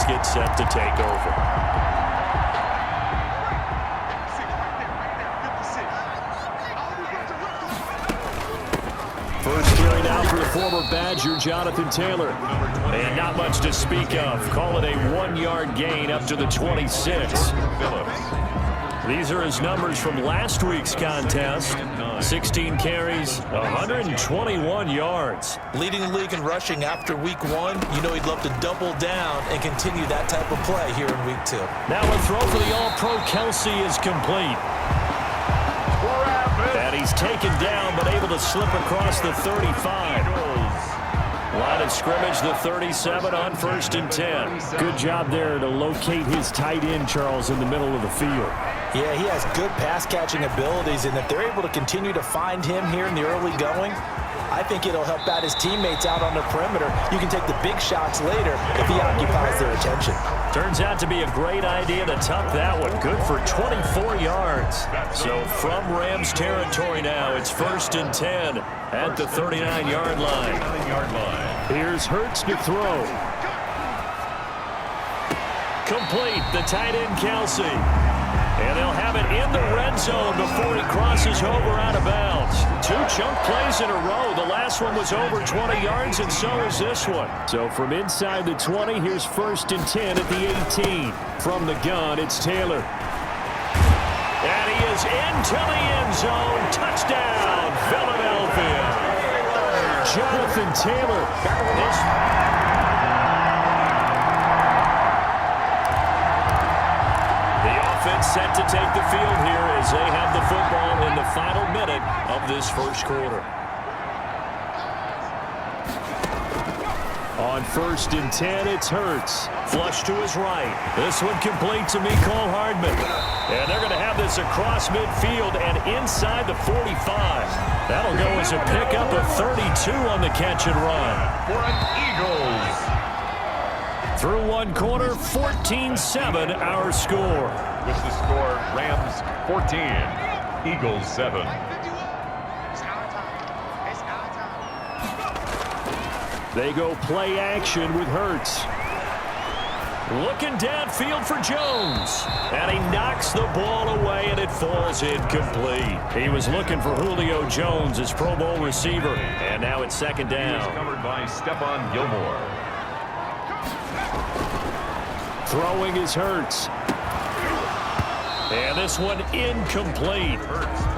offense gets set to take over. First carry now for the former Badger, Jonathan Taylor. And not much to speak of. Call it a 1-yard gain up to the 26. These are his numbers from last week's contest. 16 carries, 121 yards. Leading the league in rushing after week 1. You know he'd love to double down and continue that type of play here in week 2. Now a throw for the All-Pro Kelsey is complete. And he's taken down, but able to slip across the 35. Line of scrimmage, the 37 on 1st and 10. Good job there to locate his tight end, Charles, in the middle of the field. Yeah, he has good pass-catching abilities, and if they're able to continue to find him here in the early going, I think it'll help out his teammates out on the perimeter. You can take the big shots later if he occupies their attention. Turns out to be a great idea to tuck that one. Good for 24 yards. So from Rams territory now, it's 1st and 10 at the 39-yard line. Here's Hurts to throw. Complete, the tight end Kelsey. And they'll have it in the red zone before he crosses over out of bounds. 2 chunk plays in a row. The last one was over 20 yards, and so is this one. So from inside the 20, here's 1st and 10 at the 18. From the gun, it's Taylor. And he is into the end zone. Touchdown, Philadelphia. Jonathan Taylor. Set to take the field here as they have the football in the final minute of this first quarter. On 1st and 10, it's Hurts. Flush to his right. This one complete to Mecole Hardman. And they're going to have this across midfield and inside the 45. That'll go as a pickup of 32 on the catch and run. For an Eagles. Through one quarter, 14-7 our score. With the score, Rams 14, Eagles 7. They go play action with Hurts. Looking downfield for Jones. And he knocks the ball away, and it falls incomplete. He was looking for Julio Jones, his Pro Bowl receiver. And now it's 2nd down. He's covered by Stephon Gilmore. Throwing is Hurts. And this one incomplete.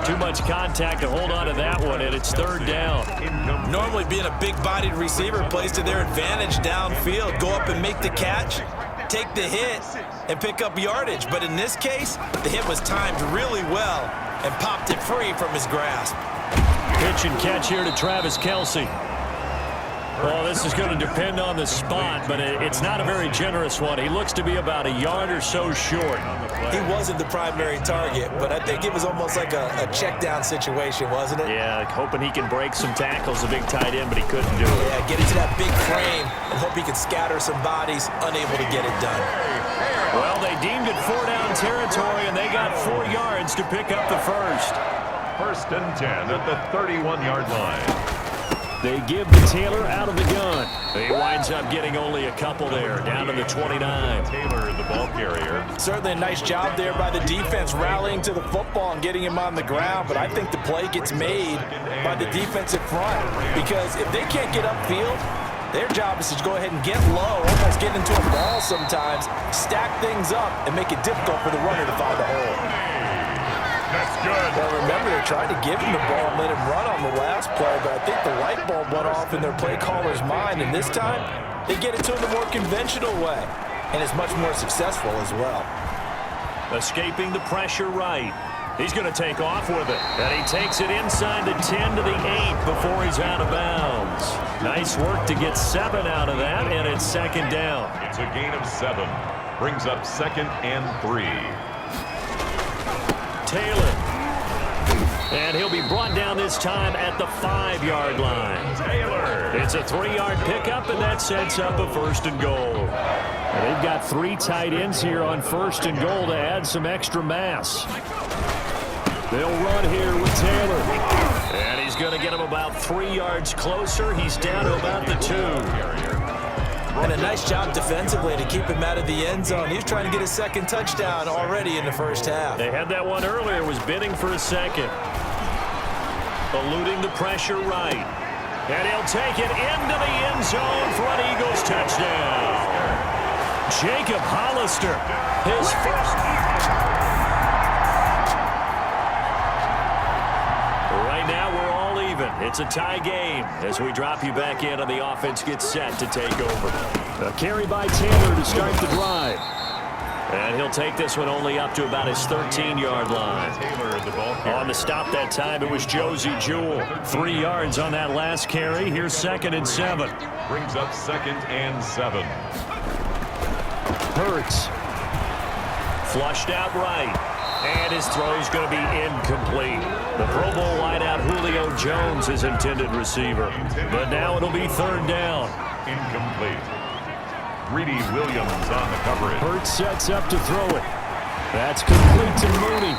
Too much contact to hold on to that one, and it's 3rd down. Normally being a big-bodied receiver plays to their advantage downfield. Go up and make the catch, take the hit, and pick up yardage. But in this case, the hit was timed really well and popped it free from his grasp. Pitch and catch here to Travis Kelce. Well, this is going to depend on the spot, but it's not a very generous one. He looks to be about a yard or so short. He wasn't the primary target, but I think it was almost like a check-down situation, wasn't it? Yeah, hoping he can break some tackles, a big tight end, but he couldn't do it. Yeah, get into that big frame and hope he can scatter some bodies, unable to get it done. Well, they deemed it 4-down territory, and they got 4 yards to pick up the first. 1st and 10 at the 31-yard line. They give the Taylor out of the gun. He winds up getting only a couple there, down to the 29. Taylor, the ball carrier. Certainly a nice job there by the defense rallying to the football and getting him on the ground, but I think the play gets made by the defensive front because if they can't get upfield, their job is to go ahead and get low, almost get into a ball sometimes, stack things up, and make it difficult for the runner to find the hole. That's good. Well, remember, they tried to give him the ball and let him run on the last play, but I think the light bulb went off in their play caller's mind, and this time, they get it to him the more conventional way, and it's much more successful as well. Escaping the pressure right. He's going to take off with it, and he takes it inside the 10 to the 8 before he's out of bounds. Nice work to get 7 out of that, and it's 2nd down. It's a gain of 7. Brings up 2nd and 3. Taylor. And he'll be brought down this time at the 5-yard line. Taylor. It's a 3-yard pickup, and that sets up a 1st and goal. And they've got 3 tight ends here on 1st and goal to add some extra mass. They'll run here with Taylor. And he's going to get him about 3 yards closer. He's down to about the 2. And a nice job defensively to keep him out of the end zone. He's trying to get a second touchdown already in the first half. They had that one earlier, was bidding for a second. Eluding the pressure right. And he'll take it into the end zone for an Eagles touchdown. Jacob Hollister, his first. Right now we're all even. It's a tie game as we drop you back in and the offense gets set to take over. A carry by Taylor to start the drive. And he'll take this one only up to about his 13-yard line. On the stop that time, it was Josie Jewell. 3 yards on that last carry. Here's 2nd and 7. Brings up 2nd and 7. Hurts. Flushed out right. And his throw's going to be incomplete. The Pro Bowl wideout Julio Jones is intended receiver. But now it'll be 3rd down. Incomplete. Greedy Williams on the coverage. Hurts sets up to throw it. That's complete to Mooney.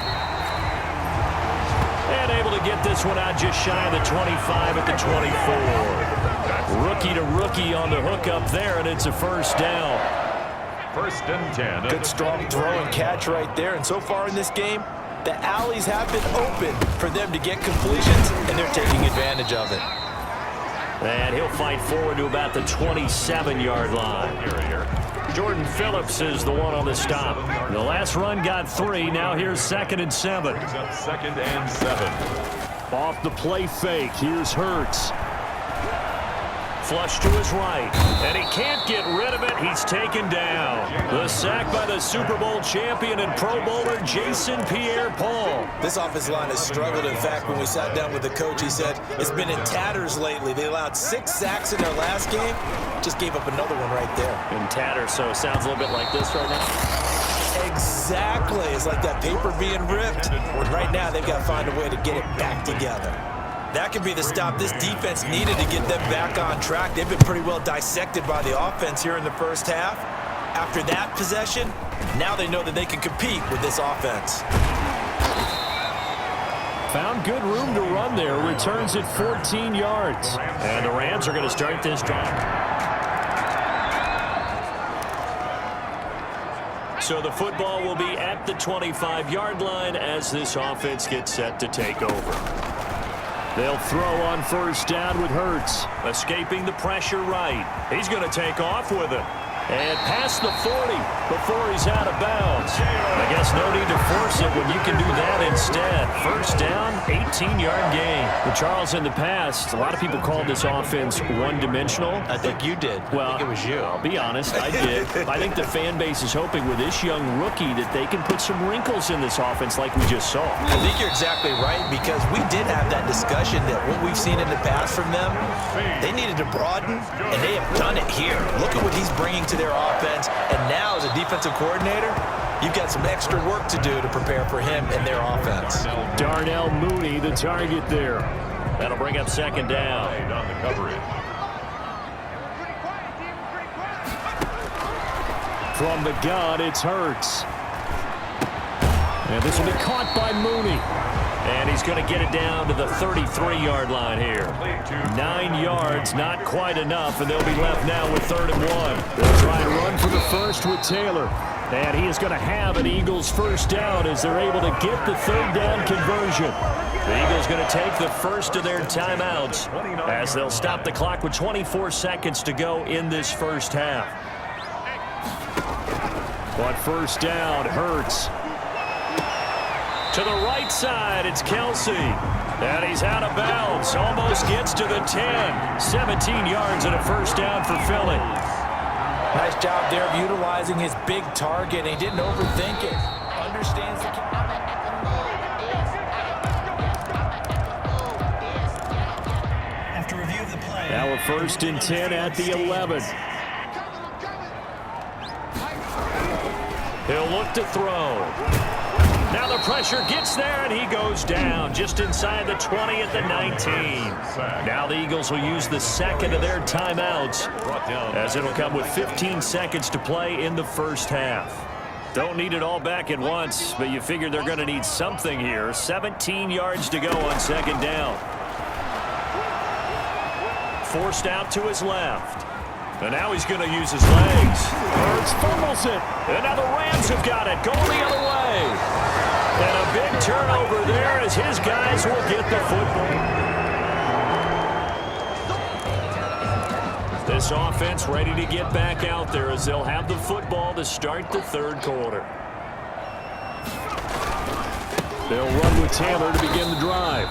And able to get this one out just shy of the 25 at the 24. Rookie to rookie on the hook up there, and it's a 1st down. 1st and 10. Good strong throw and catch right there. And so far in this game, the alleys have been open for them to get completions, and they're taking advantage of it. And he'll fight forward to about the 27-yard line. Jordan Phillips is the one on the stop. The last run got 3. Now here's 2nd and 7. 2nd and 7. Off the play fake. Here's Hurts. Flush to his right. And he can't get rid of it. He's taken down. The sack by the Super Bowl champion and Pro Bowler Jason Pierre-Paul. This offensive line has struggled. In fact, when we sat down with the coach, he said it's been in tatters lately. They allowed 6 sacks in their last game. Just gave up another one right there. In tatters, so it sounds a little bit like this right now. Exactly. It's like that paper being ripped. Right now, they've got to find a way to get it back together. That could be the stop this defense needed to get them back on track. They've been pretty well dissected by the offense here in the first half. After that possession, now they know that they can compete with this offense. Found good room to run there. Returns at 14 yards. And the Rams are going to start this drive. So the football will be at the 25-yard line as this offense gets set to take over. They'll throw on 1st down with Hurts. Escaping the pressure right. He's going to take off with it. And past the 40 before he's out of bounds. I guess no need to force it when you can do that instead. 1st down, 18-yard gain. But Charles, in the past, a lot of people called this offense one-dimensional. I think you did. Well, I think it was you. I'll be honest, I did. I think the fan base is hoping with this young rookie that they can put some wrinkles in this offense like we just saw. I think you're exactly right, because we did have that discussion that what we've seen in the past from them, they needed to broaden, and they have done it here. Look at what he's bringing to their offense, and now as a defensive coordinator, you've got some extra work to do to prepare for him and their offense. Darnell Mooney, the target there. That'll bring up 2nd down. On the coverage. From the gun, it's Hurts. And this will be caught by Mooney. And he's going to get it down to the 33-yard line here. 9 yards, not quite enough, and they'll be left now with 3rd and 1. They'll try and run for the first with Taylor. And he is going to have an Eagles 1st down as they're able to get the 3rd down conversion. The Eagles going to take the first of their timeouts as they'll stop the clock with 24 seconds to go in this first half. On 1st down, Hurts. To the right side, it's Kelsey. And he's out of bounds. Almost gets to the 10. 17 yards and a 1st down for Philly. Nice job there of utilizing his big target. He didn't overthink it. Understands the... After review of the play... Now a 1st and 10 at the 11. He'll look to throw. Now the pressure gets there, and he goes down just inside the 20 at the 19. Now the Eagles will use the 2nd of their timeouts, as it'll come with 15 seconds to play in the first half. Don't need it all back at once, but you figure they're going to need something here. 17 yards to go on 2nd down. Forced out to his left. And now he's going to use his legs. Hurts fumbles it. And now the Rams have got it. Going the other way. And a big turnover there as his guys will get the football. This offense ready to get back out there as they'll have the football to start the third quarter. They'll run with Taylor to begin the drive.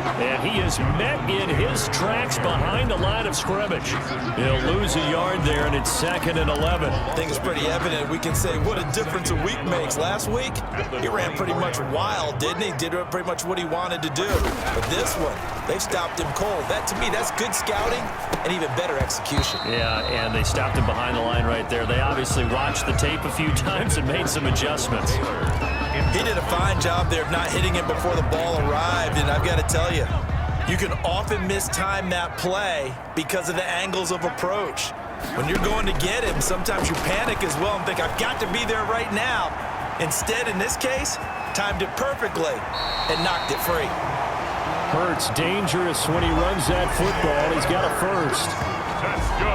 And he is met in his tracks behind the line of scrimmage. He'll lose a yard there, and it's 2nd and 11. I think it's pretty evident. We can say what a difference a week makes. Last week, he ran pretty much wild, didn't he? Did pretty much what he wanted to do. But this one, they've stopped him cold. That, to me, that's good scouting and even better execution. Yeah, and they stopped him behind the line right there. They obviously watched the tape a few times and made some adjustments. He did a fine job there of not hitting him before the ball arrived, and I've got to tell you, you can often mistime that play because of the angles of approach. When you're going to get him, sometimes you panic as well and think, I've got to be there right now. Instead, in this case, timed it perfectly and knocked it free. Hurts dangerous when he runs that football. He's got a first.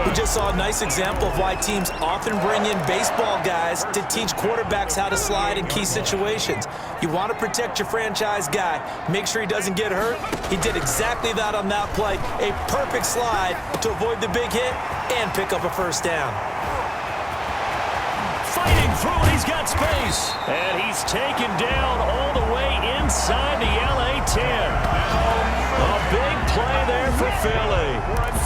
We just saw a nice example of why teams often bring in baseball guys to teach quarterbacks how to slide in key situations. You want to protect your franchise guy, make sure he doesn't get hurt. He did exactly that on that play. A perfect slide to avoid the big hit and pick up a first down. Fighting through it, he's got space. And he's taken down all the way inside the LA 10. A big play there for Philly.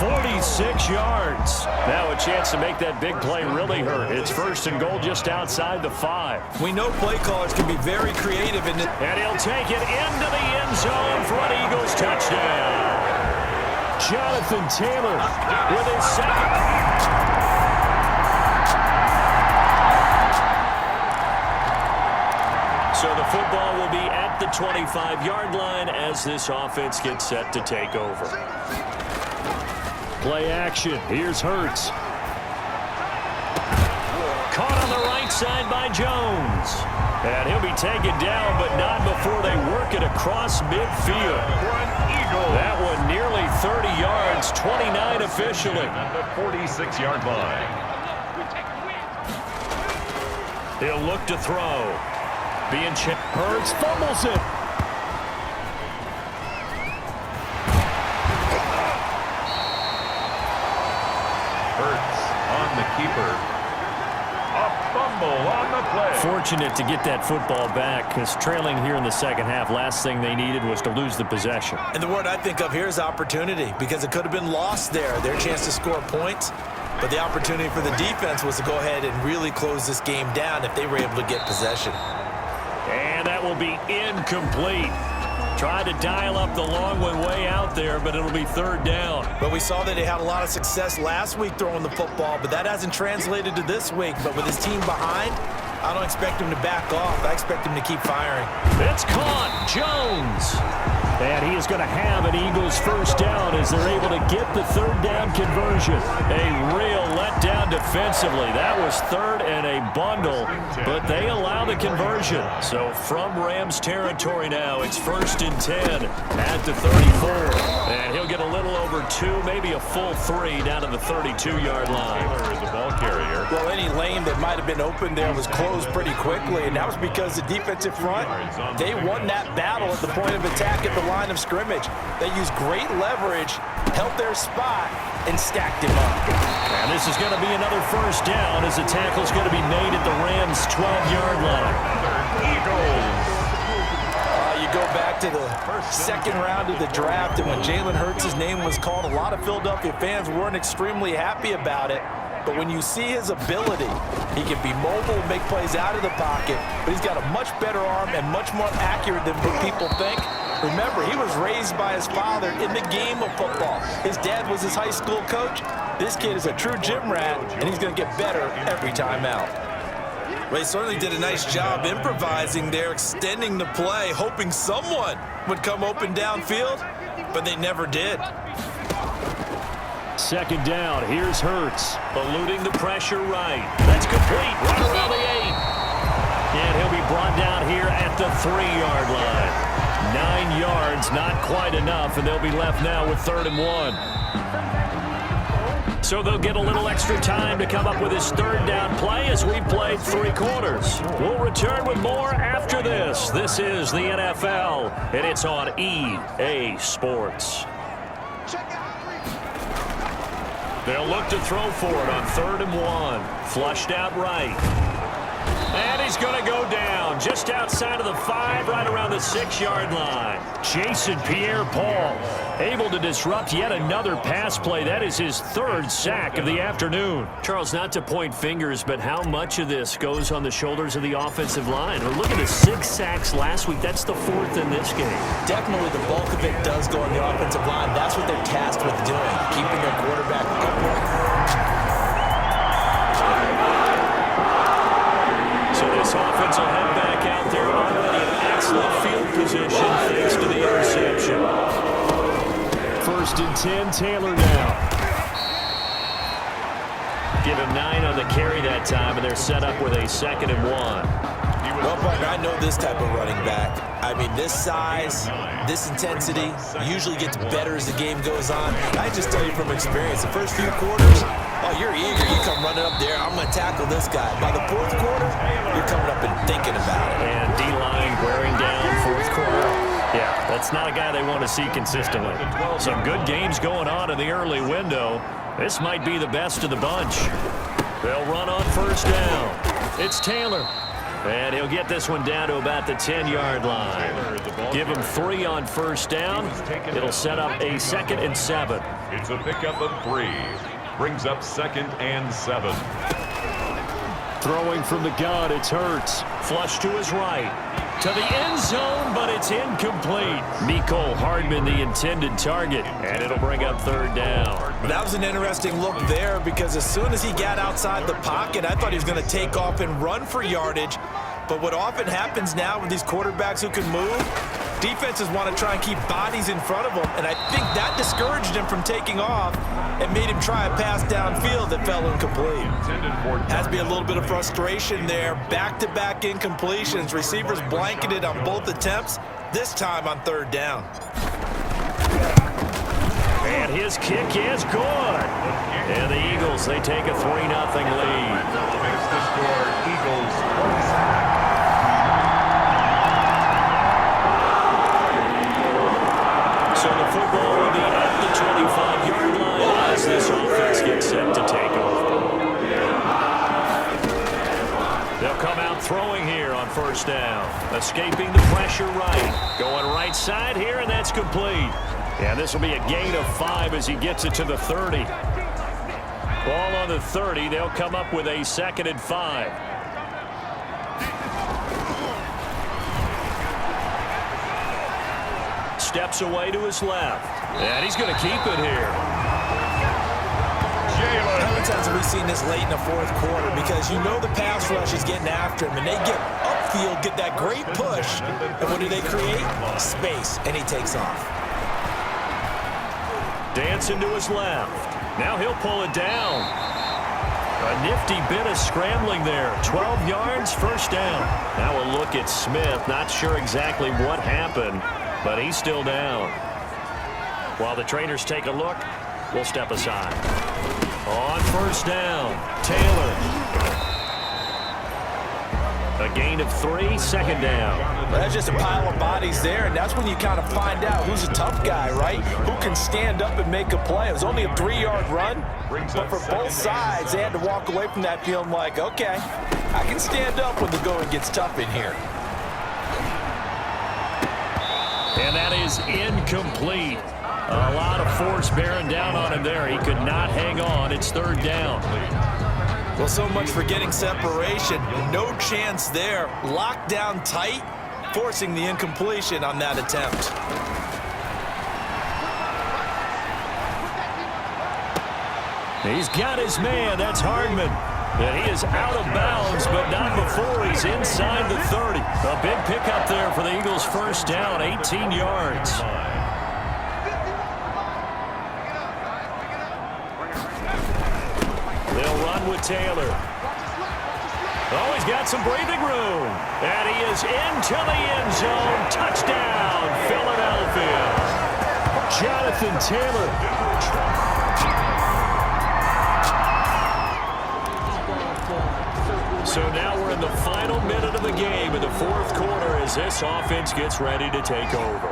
46 yards. Now a chance to make that big play really hurt. It's 1st and goal just outside the 5. We know play callers can be very creative in it. And he'll take it into the end zone for an Eagles touchdown. Jonathan Taylor with his second. So the football will be at the 25-yard line as this offense gets set to take over. Play action. Here's Hurts. Caught on the right side by Jones. And he'll be taken down, but not before they work it across midfield. That one nearly 30 yards, 29 officially. At the 46-yard line. He'll look to throw. Being chipped. Hurts fumbles it. Hurts on the keeper. A fumble on the play. Fortunate to get that football back because trailing here in the second half, last thing they needed was to lose the possession. And the word I think of here is opportunity because it could have been lost there. Their chance to score points. But the opportunity for the defense was to go ahead and really close this game down if they were able to get possession. And that will be incomplete. Tried to dial up the long one way out there, but it'll be 3rd down. But we saw that he had a lot of success last week throwing the football, but that hasn't translated to this week. But with his team behind, I don't expect him to back off. I expect him to keep firing. It's caught. Jones. And he is going to have an Eagles first down as they're able to get the 3rd down conversion. A real letdown defensively. That was 3rd and a bundle, but they allow the conversion. So from Rams territory now, it's 1st and 10 at the 34. And he'll get a little over 2, maybe a full 3 down to the 32-yard line. Taylor is the ball carrier. Well, any lane that might have been open there was closed pretty quickly, and that was because the defensive front, they won that battle at the point of attack at the line of scrimmage. They used great leverage, held their spot, and stacked him up. And this is going to be another first down as the tackle's going to be made at the Rams' 12-yard line. Eagles. You go back to the 2nd round of the draft, and when Jalen Hurts' name was called, a lot of Philadelphia fans weren't extremely happy about it. But when you see his ability, he can be mobile, make plays out of the pocket, but he's got a much better arm and much more accurate than what people think. Remember, he was raised by his father in the game of football. His dad was his high school coach. This kid is a true gym rat, and he's going to get better every time out. Well, he certainly did a nice job improvising there, extending the play, hoping someone would come open downfield, but they never did. 2nd down. Here's Hurts. Eluding the pressure right. That's complete. Right around the 8. And he'll be brought down here at the 3-yard line. 9 yards, not quite enough, and they'll be left now with 3rd and 1. So they'll get a little extra time to come up with his third down play as we've played 3 quarters. We'll return with more after this. This is the NFL, and it's on EA Sports. They'll look to throw for it on 3rd and 1. Flushed out right. And he's going to go down just outside of the 5, right around the 6-yard line. Jason Pierre-Paul able to disrupt yet another pass play. That is his 3rd sack of the afternoon. Charles, not to point fingers, but how much of this goes on the shoulders of the offensive line? Look at the 6 sacks last week. That's the 4th in this game. Definitely the bulk of it does go on the offensive line. That's what they're tasked with doing, keeping their quarterback upright. So this offense will head back out there already in excellent field position thanks to the interception. 1st and 10, Taylor now. Give him 9 on the carry that time, and they're set up with a 2nd and 1. Well, partner, I know this type of running back. I mean, this size, this intensity usually gets better as the game goes on. I just tell you from experience, the first few quarters, oh, you're eager. You come running up there, I'm going to tackle this guy. By the 4th quarter, you're coming up and thinking about it. And D-line wearing down 4th quarter. Yeah, that's not a guy they want to see consistently. Some good games going on in the early window. This might be the best of the bunch. They'll run on 1st down. It's Taylor. And he'll get this one down to about the 10-yard line. Give him 3 on 1st down. It'll set up a 2nd and 7. It's a pickup of 3. Brings up 2nd and 7. Throwing from the gun, it's Hurts. Flush to his right. To the end zone, but it's incomplete. Mecole Hardman, the intended target. And it'll bring up 3rd down. That was an interesting look there because as soon as he got outside the pocket, I thought he was going to take off and run for yardage. But what often happens now with these quarterbacks who can move, defenses want to try and keep bodies in front of them, and I think that discouraged him from taking off and made him try a pass downfield that fell incomplete. Has to be a little bit of frustration there. Back-to-back incompletions. Receivers blanketed on both attempts, this time on 3rd down. And his kick is good. And the Eagles, they take a 3-0 lead. Makes the score Eagles 27. So the football will be at the 25-yard line as this offense gets set to take over. They'll come out throwing here on 1st down. Escaping the pressure right. Going right side here, and that's complete. And this will be a gain of 5 as he gets it to the 30. Ball on the 30. They'll come up with a 2nd and 5. Steps away to his left. And he's going to keep it here. Jalen. How many times have we seen this late in the 4th quarter? Because you know the pass rush is getting after him, and they get upfield, get that great push, and what do they create? Space, and he takes off. Dancing to his left. Now he'll pull it down. A nifty bit of scrambling there. 12 yards, 1st down. Now a look at Smith. Not sure exactly what happened, but he's still down. While the trainers take a look, we'll step aside. On 1st down, Taylor. A gain of 3, 2nd down. Well, that's just a pile of bodies there, and that's when you kind of find out who's a tough guy, right? Who can stand up and make a play. It was only a 3-yard run, but for both sides, they had to walk away from that feeling like, okay, I can stand up when the going gets tough in here. And that is incomplete. A lot of force bearing down on him there. He could not hang on. It's 3rd down. Well, so much for getting separation. No chance there. Locked down tight, forcing the incompletion on that attempt. He's got his man. That's Hardman. And he is out of bounds, but not before he's inside the 30. A big pickup there for the Eagles' 1st down, 18 yards. They'll run with Taylor. Oh, he's got some breathing room. And he is into the end zone. Touchdown, Philadelphia. Jonathan Taylor. So now we're in the final minute of the game in the fourth quarter as this offense gets ready to take over.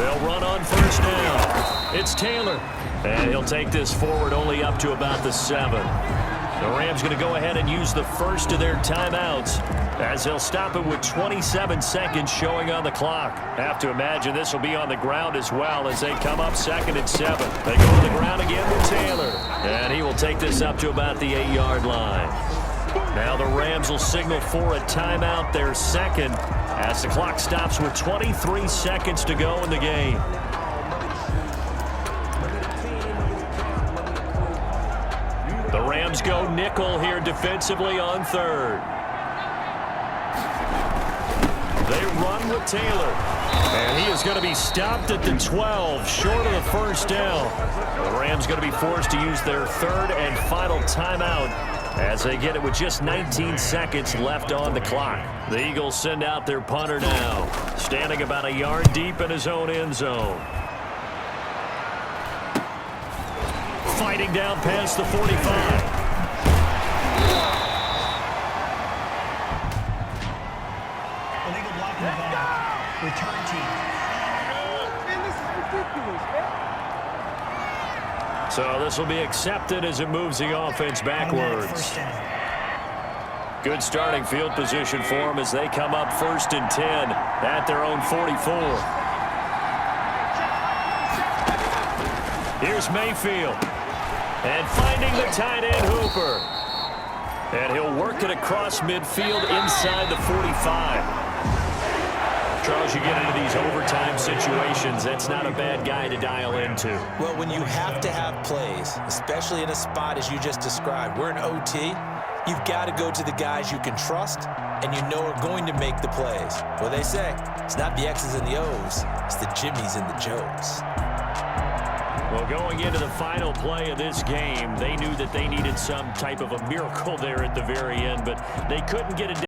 They'll run on first down. It's Taylor. And he'll take this forward only up to about the 7. The Rams going to go ahead and use the first of their timeouts as they'll stop it with 27 seconds showing on the clock. Have to imagine this will be on the ground as well as they come up 2nd and 7. They go to the ground again with Taylor. And he will take this up to about the 8-yard line. Now the Rams will signal for a timeout, their second, as the clock stops with 23 seconds to go in the game. The Rams go nickel here defensively on 3rd. They run with Taylor. And he is going to be stopped at the 12, short of the first down. The Rams going to be forced to use their 3rd and final timeout as they get it with just 19 seconds left on the clock. The Eagles send out their punter now, standing about a yard deep in his own end zone. Fighting down past the 45. Illegal blocking the ball. Return team. Man, this is ridiculous, man. So this will be accepted as it moves the offense backwards. Good starting field position for them as they come up 1st and 10 at their own 44. Here's Mayfield. And finding the tight end Hooper. And he'll work it across midfield inside the 45. Charles, you get into these overtime situations, that's not a bad guy to dial into. Well, when you have to have plays, especially in a spot as you just described, we're in OT, you've got to go to the guys you can trust and you know are going to make the plays. Well, they say, it's not the X's and the O's, it's the Jimmys and the Joes. Well, going into the final play of this game, they knew that they needed some type of a miracle there at the very end, but they couldn't get it done.